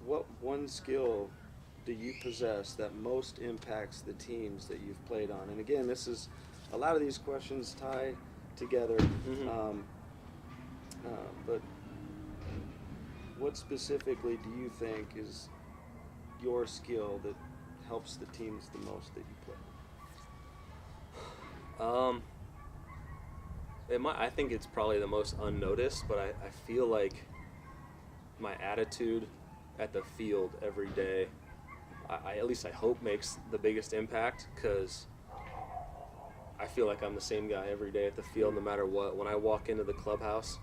what one skill do you possess that most impacts the teams that you've played on? And again, this is a lot of these questions tie together. Mm-hmm. But what specifically do you think is your skill that helps the teams the most that you play? I think it's probably the most unnoticed, but I feel like my attitude at the field every day, at least I hope, makes the biggest impact, because I feel like I'm the same guy every day at the field, no matter what. When I walk into the clubhouse,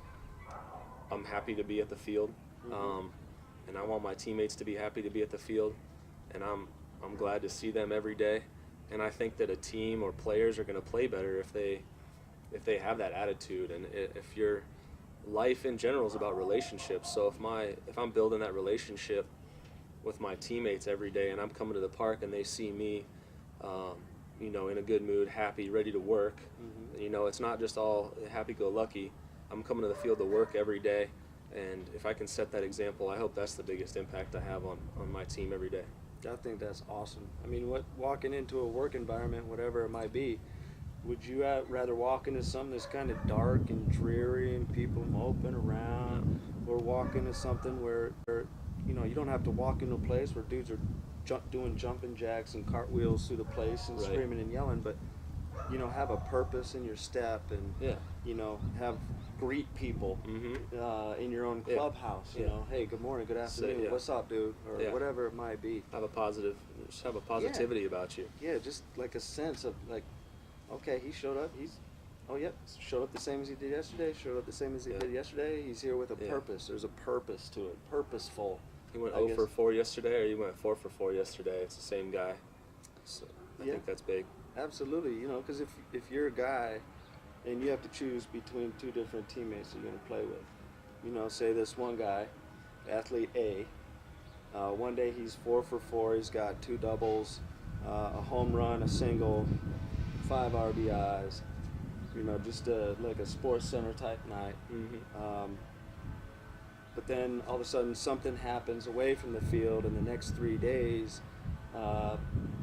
I'm happy to be at the field, and I want my teammates to be happy to be at the field, and I'm glad to see them every day. And I think that a team or players are going to play better if they have that attitude, and if your life in general is about relationships. So if I'm building that relationship with my teammates every day, and I'm coming to the park and they see me, in a good mood, happy, ready to work, it's not just all happy-go-lucky. I'm coming to the field to work every day, and if I can set that example, I hope that's the biggest impact I have on my team every day. I think that's awesome. I mean, walking into a work environment, whatever it might be, would you rather walk into something that's kind of dark and dreary and people moping around, or walk into something where, you don't have to walk into a place where dudes are doing jumping jacks and cartwheels through the place and screaming and yelling, but, have a purpose in your step and, greet people in your own clubhouse, hey, good morning, good afternoon, what's up, dude, or whatever it might be. Have a positivity about you. Yeah, just like a sense of like, okay, he showed up, showed up the same as he did yesterday, he's here with a purpose. There's a purpose to it, purposeful. He went 0 for 4 yesterday, or you went 4 for 4 yesterday. It's the same guy. So I think that's big. Absolutely, because if you're a guy and you have to choose between two different teammates you're going to play with, say this one guy, athlete A, one day he's 4 for 4, he's got 2 doubles, a home run, a single, 5 RBIs, just like a Sports Center type night. But then all of a sudden something happens away from the field, and the next 3 days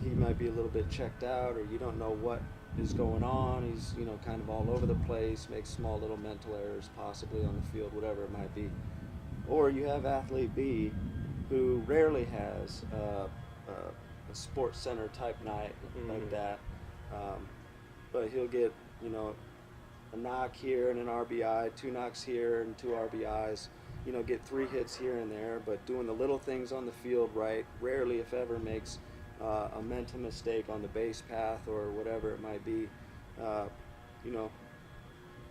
he might be a little bit checked out, or you don't know what is going on. He's kind of all over the place, makes small little mental errors possibly on the field, whatever it might be. Or you have athlete B, who rarely has a Sports Center type night like that, but he'll get a knock here and an RBI, 2 knocks here and 2 RBIs, get 3 hits here and there, but doing the little things on the field right, rarely if ever makes a mental mistake on the base path or whatever it might be.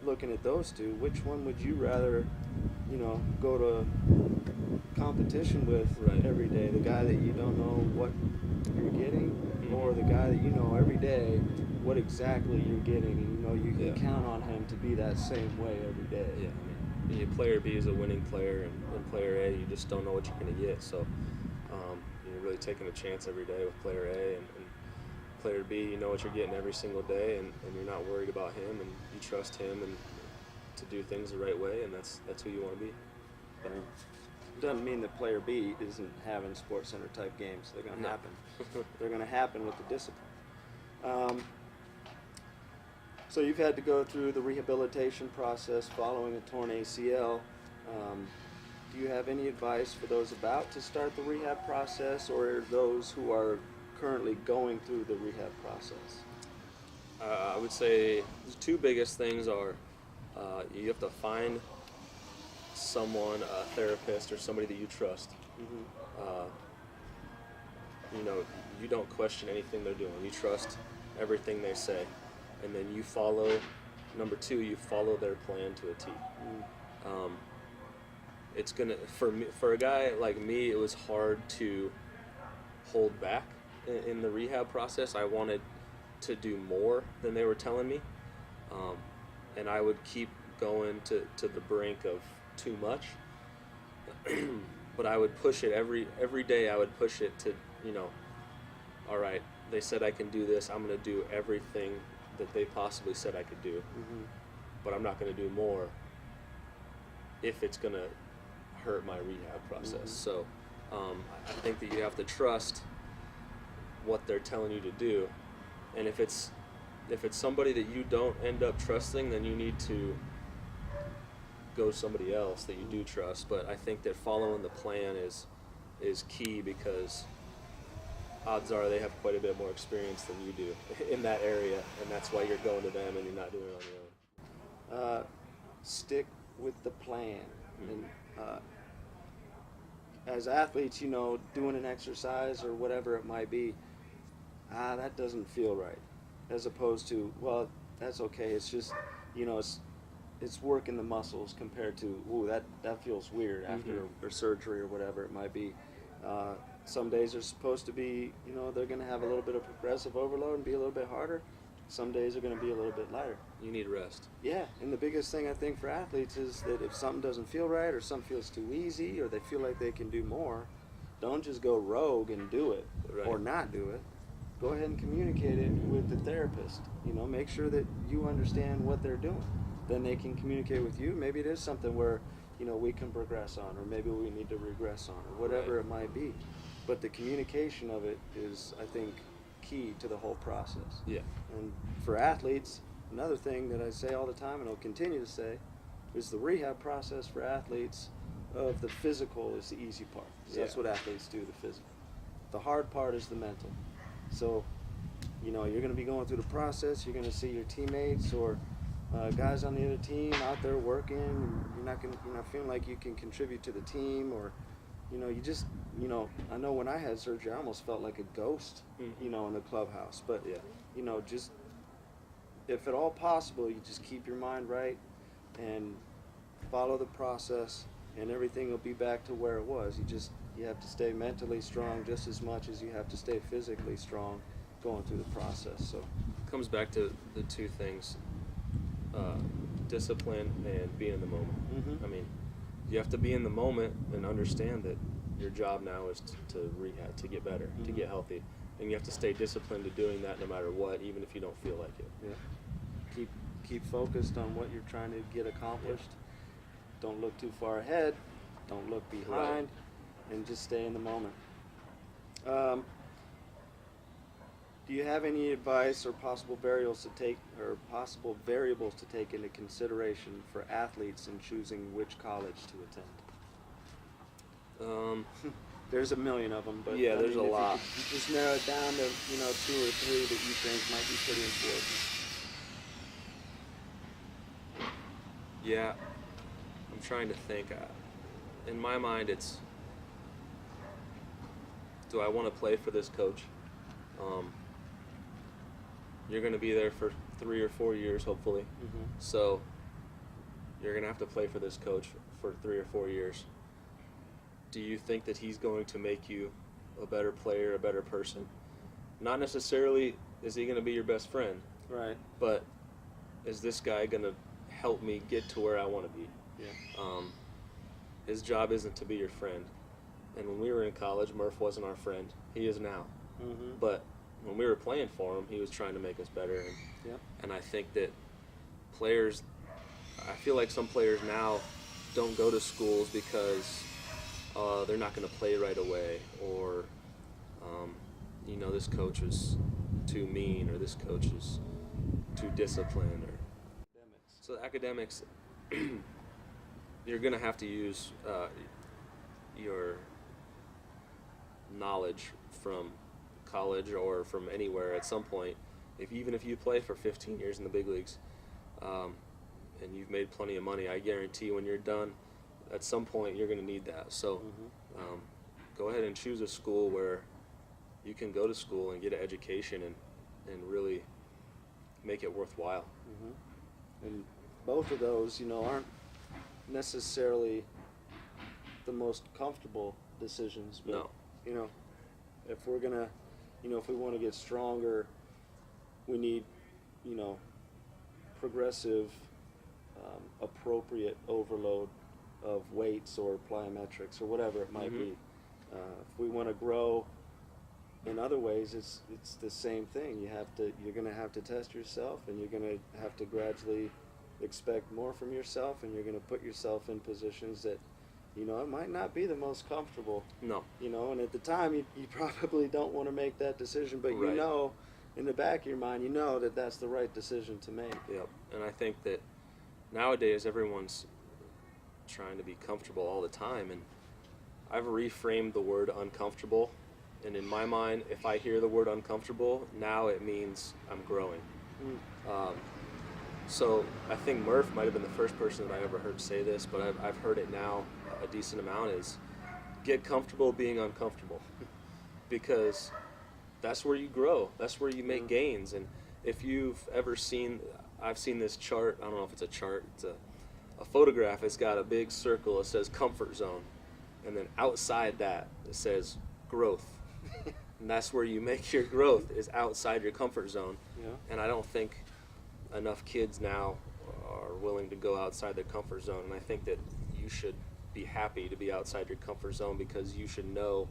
Looking at those two, which one would you rather go to competition with every day? The guy that you don't know what you're getting, or the guy that you know every day what exactly you're getting, and you can count on him to be that same way every day? Player B is a winning player, and player A, you just don't know what you're going to get. So you're really taking a chance every day with player A, and player B, you know what you're getting every single day, and you're not worried about him, and you trust him and to do things the right way, and that's who you want to be. But it doesn't mean that player B isn't having Sports Center type games. They're going to happen. They're going to happen with the discipline. So you've had to go through the rehabilitation process following a torn ACL. Do you have any advice for those about to start the rehab process, or those who are currently going through the rehab process? I would say the 2 biggest things are you have to find someone, a therapist or somebody that you trust. You don't question anything they're doing. You trust everything they say. And then you follow, number 2, you follow their plan to a T. It's gonna, for a guy like me, it was hard to hold back in the rehab process. I wanted to do more than they were telling me, and I would keep going to the brink of too much. But I would push it every day. I would push it to, all right, they said I can do this. I'm going to do everything that they possibly said I could do, but I'm not going to do more if it's going to hurt my rehab process. So I think that you have to trust what they're telling you to do, and if it's somebody that you don't end up trusting, then you need to go somebody else that you do trust. But I think that following the plan is key, because odds are they have quite a bit more experience than you do in that area, and that's why you're going to them and you're not doing it on your own. Stick with the plan. And as athletes, doing an exercise or whatever it might be, that doesn't feel right, as opposed to, well, that's okay, it's just, it's working the muscles, compared to, ooh, that feels weird after or surgery or whatever it might be. Some days are supposed to be, they're going to have a little bit of progressive overload and be a little bit harder. Some days are going to be a little bit lighter. You need rest. Yeah, and the biggest thing I think for athletes is that if something doesn't feel right, or something feels too easy, or they feel like they can do more, don't just go rogue and do it, Right. or not do it. Go ahead and communicate it with the therapist. Make sure that you understand what they're doing. Then they can communicate with you. Maybe it is something where, we can progress on, or maybe we need to regress on, or whatever it might be. But the communication of it is, I think, key to the whole process. Yeah. And for athletes, another thing that I say all the time, and I'll continue to say, is the rehab process for athletes of the physical is the easy part. That's what athletes do, the physical. The hard part is the mental. So, you're going to be going through the process. You're going to see your teammates or guys on the other team out there working. And you're not feeling like you can contribute to the team, or you just, I know when I had surgery, I almost felt like a ghost, in the clubhouse. But just, if at all possible, you just keep your mind right and follow the process, and everything will be back to where it was. You have to stay mentally strong just as much as you have to stay physically strong going through the process. So It comes back to the two things, discipline and being in the moment. I mean, you have to be in the moment and understand that your job now is to rehab, to get better, to get healthy. And you have to stay disciplined to doing that no matter what, even if you don't feel like it. Yeah. Keep focused on what you're trying to get accomplished. Don't look too far ahead. Don't look behind. And just stay in the moment. Do you have any advice or possible variables to take into consideration for athletes in choosing which college to attend? There's a million of them, but there's a lot. If you just narrow it down to 2 or 3 that you think might be pretty important. Yeah, I'm trying to think. In my mind, it's, do I want to play for this coach? You're going to be there for 3 or 4 years, hopefully. So you're going to have to play for this coach for 3 or 4 years. Do you think that he's going to make you a better player, a better person? Not necessarily is he going to be your best friend. Right. But is this guy going to help me get to where I want to be? Yeah. His job isn't to be your friend. And when we were in college, Murph wasn't our friend. He is now. But when we were playing for him, he was trying to make us better. And I think that I feel like some players now don't go to schools because they're not going to play right away, or this coach is too mean, or this coach is too disciplined, or so academics. You're going to have to use your knowledge from college or from anywhere at some point. Even if you play for 15 years in the big leagues, and you've made plenty of money, I guarantee when you're done, at some point you're going to need that. So go ahead and choose a school where you can go to school and get an education and really make it worthwhile. And both of those, aren't necessarily the most comfortable decisions. But, No. If we're gonna, if we want to get stronger, we need, progressive, appropriate overload of weights or plyometrics or whatever it might be. If we want to grow in other ways, it's the same thing. You're going to have to test yourself, and you're going to have to gradually expect more from yourself, and you're going to put yourself in positions that You know, it might not be the most comfortable. No. You know, and at the time, you probably don't want to make that decision, but you Right. know, in the back of your mind, you know that that's the right decision to make. Yep. And I think that nowadays everyone's trying to be comfortable all the time, and I've reframed the word uncomfortable. And in my mind, if I hear the word uncomfortable, now it means I'm growing. Mm. So I think Murph might have been the first person that I ever heard say this, but I've heard it now a decent amount, is get comfortable being uncomfortable. Because that's where you grow. That's where you make gains. And if you've ever seen, I've seen this chart, I don't know if it's a chart, it's a photograph. It's got a big circle. It says comfort zone. And then outside that, it says growth. And that's where you make your growth, is outside your comfort zone. Yeah. And I don't think enough kids now are willing to go outside their comfort zone. And I think that you should be happy to be outside your comfort zone, because you should know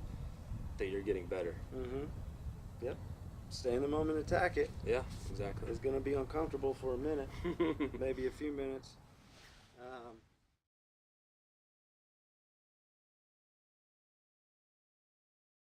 that you're getting better. Mm-hmm. Yep. Stay in the moment, attack it. Yeah, exactly. It's going to be uncomfortable for a minute, maybe a few minutes.